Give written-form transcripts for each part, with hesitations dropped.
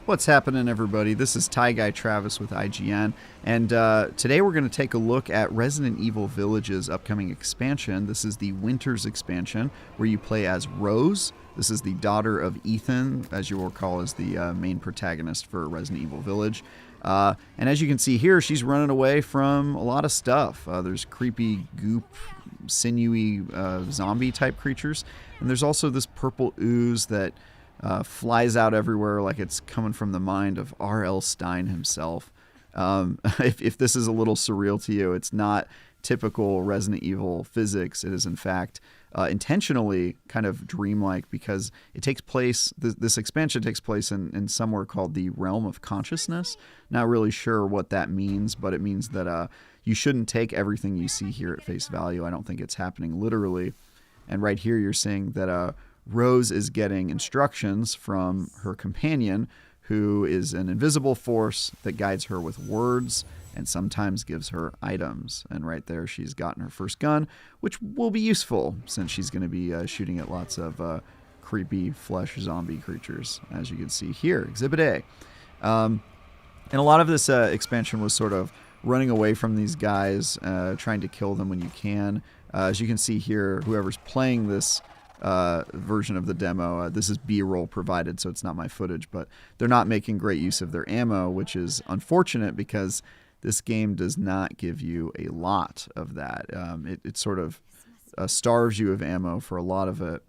What's happening, everybody? This is Ty Guy Travis with IGN, and today we're going to take a look at Resident Evil Village's upcoming expansion. This is the Winter's expansion, where you play as Rose. This is the daughter of Ethan, as you will recall, is the main protagonist for Resident Evil Village. And as you can see here, she's running away from a lot of stuff. There's creepy, goop, sinewy zombie-type creatures, and there's also this purple ooze that flies out everywhere like it's coming from the mind of R.L. Stine himself. If this is a little surreal to you, it's not typical Resident Evil physics. It is, in fact, intentionally kind of dreamlike because it takes place, this expansion takes place in somewhere called the Realm of Consciousness. Not really sure what that means, but it means that you shouldn't take everything you see here at face value. I don't think it's happening literally. And right here you're seeing that Rose is getting instructions from her companion, who is an invisible force that guides her with words and sometimes gives her items. And right there, she's gotten her first gun, which will be useful since she's going to be shooting at lots of creepy flesh zombie creatures, as you can see here. Exhibit A. And a lot of this expansion was sort of running away from these guys, trying to kill them when you can. As you can see here, whoever's playing this version of the demo. This is B-roll provided, so it's not my footage, but they're not making great use of their ammo, which is unfortunate because this game does not give you a lot of that. It sort of starves you of ammo for a lot of it,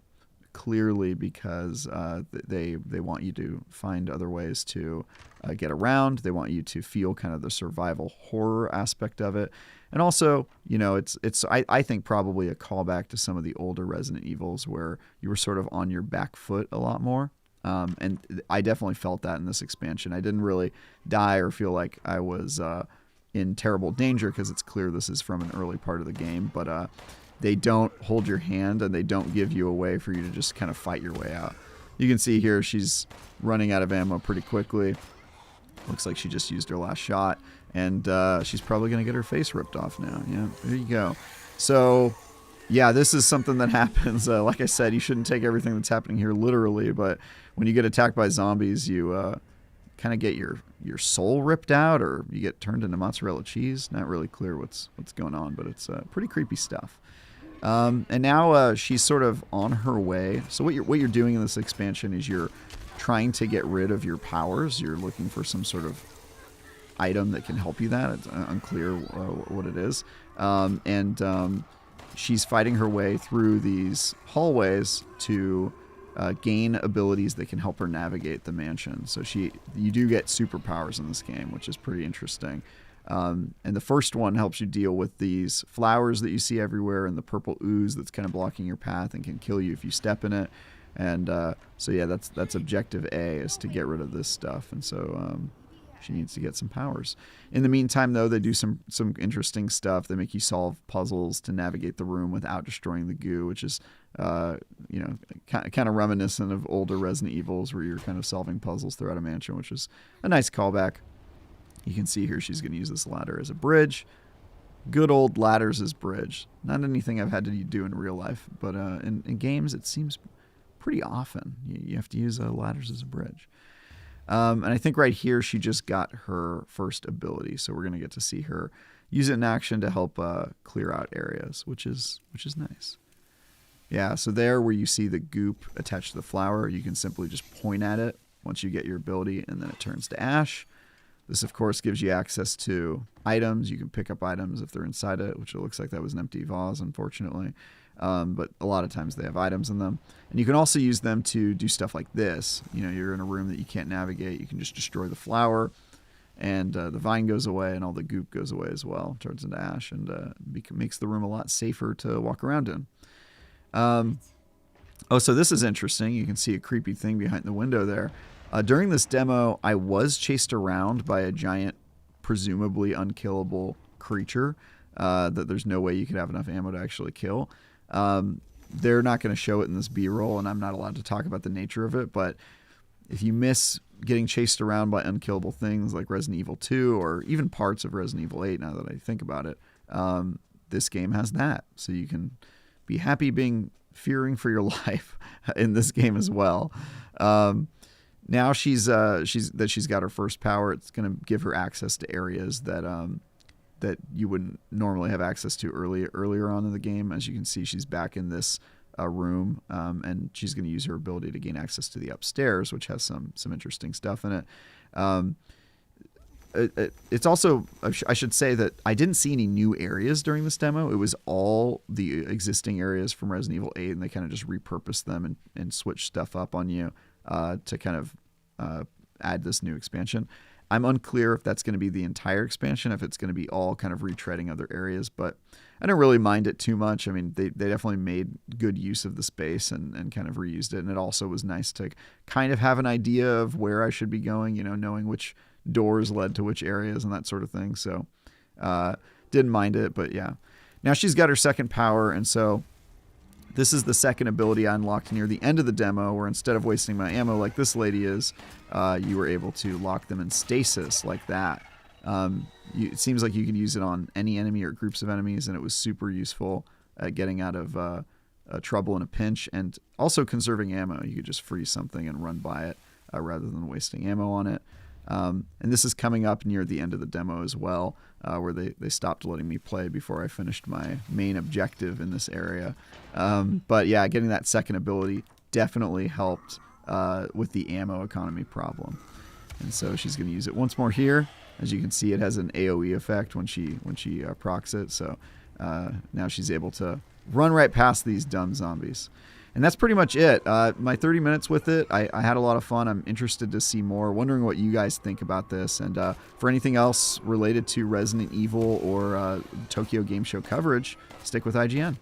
clearly because they want you to find other ways to get around. They want you to feel kind of the survival horror aspect of it. And also, you know, I think probably a callback to some of the older Resident Evils where you were sort of on your back foot a lot more. And I definitely felt that in this expansion. I didn't really die or feel like I was in terrible danger because it's clear this is from an early part of the game. But they don't hold your hand and they don't give you a way for you to just kind of fight your way out. You can see here she's running out of ammo pretty quickly. Looks like she just used her last shot. And she's probably going to get her face ripped off now. Yeah, there you go. So, yeah, this is something that happens. Like I said, you shouldn't take everything that's happening here literally. But when you get attacked by zombies, you kind of get your soul ripped out, or you get turned into mozzarella cheese. Not really clear what's going on, but it's pretty creepy stuff. And now she's sort of on her way. So what you're doing in this expansion is you're trying to get rid of your powers. You're looking for some sort of item that can help you that. It's unclear what it is. And she's fighting her way through these hallways to gain abilities that can help her navigate the mansion. So you do get superpowers in this game, which is pretty interesting. And the first one helps you deal with these flowers that you see everywhere and the purple ooze that's kind of blocking your path and can kill you if you step in it. And so yeah, that's objective A, is to get rid of this stuff. And so she needs to get some powers. In the meantime, though, they do some interesting stuff. They make you solve puzzles to navigate the room without destroying the goo, which is you know, kind of reminiscent of older Resident Evils where you're kind of solving puzzles throughout a mansion, which is a nice callback. You can see here she's going to use this ladder as a bridge. Good old ladders as bridge. Not anything I've had to do in real life, but in games it seems pretty often you have to use ladders as a bridge. And I think right here she just got her first ability, so we're going to get to see her use it in action to help clear out areas, which is nice. Yeah, so there where you see the goop attached to the flower, you can simply just point at it once you get your ability, and then it turns to ash. This, of course, gives you access to items. You can pick up items if they're inside it, which it looks like that was an empty vase, unfortunately. But a lot of times they have items in them. And you can also use them to do stuff like this. You know, you're in a room that you can't navigate. You can just destroy the flower, and the vine goes away, and all the goop goes away as well. Turns into ash, and makes the room a lot safer to walk around in. Oh, so this is interesting. You can see a creepy thing behind the window there. During this demo, I was chased around by a giant, presumably unkillable creature that there's no way you could have enough ammo to actually kill. They're not going to show it in this B-roll, and I'm not allowed to talk about the nature of it, but if you miss getting chased around by unkillable things like Resident Evil 2 or even parts of Resident Evil 8, now that I think about it, this game has that. So you can be happy fearing for your life in this game as well. now she's got her first power. It's going to give her access to areas that you wouldn't normally have access to earlier on in the game. As you can see, she's back in this room, and she's going to use her ability to gain access to the upstairs, which has some interesting stuff in it. It's also, I should say that I didn't see any new areas during this demo. It was all the existing areas from Resident Evil 8, and they kind of just repurposed them and switched stuff up on you to kind of add this new expansion. I'm unclear if that's going to be the entire expansion, if it's going to be all kind of retreading other areas, but I don't really mind it too much. I mean, they definitely made good use of the space and kind of reused it, and it also was nice to kind of have an idea of where I should be going, knowing which doors led to which areas and that sort of thing. So didn't mind it, but yeah. Now she's got her second power, and so this is the second ability I unlocked near the end of the demo, where instead of wasting my ammo like this lady is, you were able to lock them in stasis like that. It seems like you can use it on any enemy or groups of enemies, and it was super useful at getting out of trouble in a pinch, and also conserving ammo. You could just freeze something and run by it rather than wasting ammo on it. And this is coming up near the end of the demo as well, where they stopped letting me play before I finished my main objective in this area. But yeah, getting that second ability definitely helped with the ammo economy problem. And so she's going to use it once more here. As you can see, it has an AoE effect when she procs it. So now she's able to run right past these dumb zombies. And that's pretty much it. My 30 minutes with it, I had a lot of fun. I'm interested to see more. Wondering what you guys think about this. And for anything else related to Resident Evil or Tokyo Game Show coverage, stick with IGN.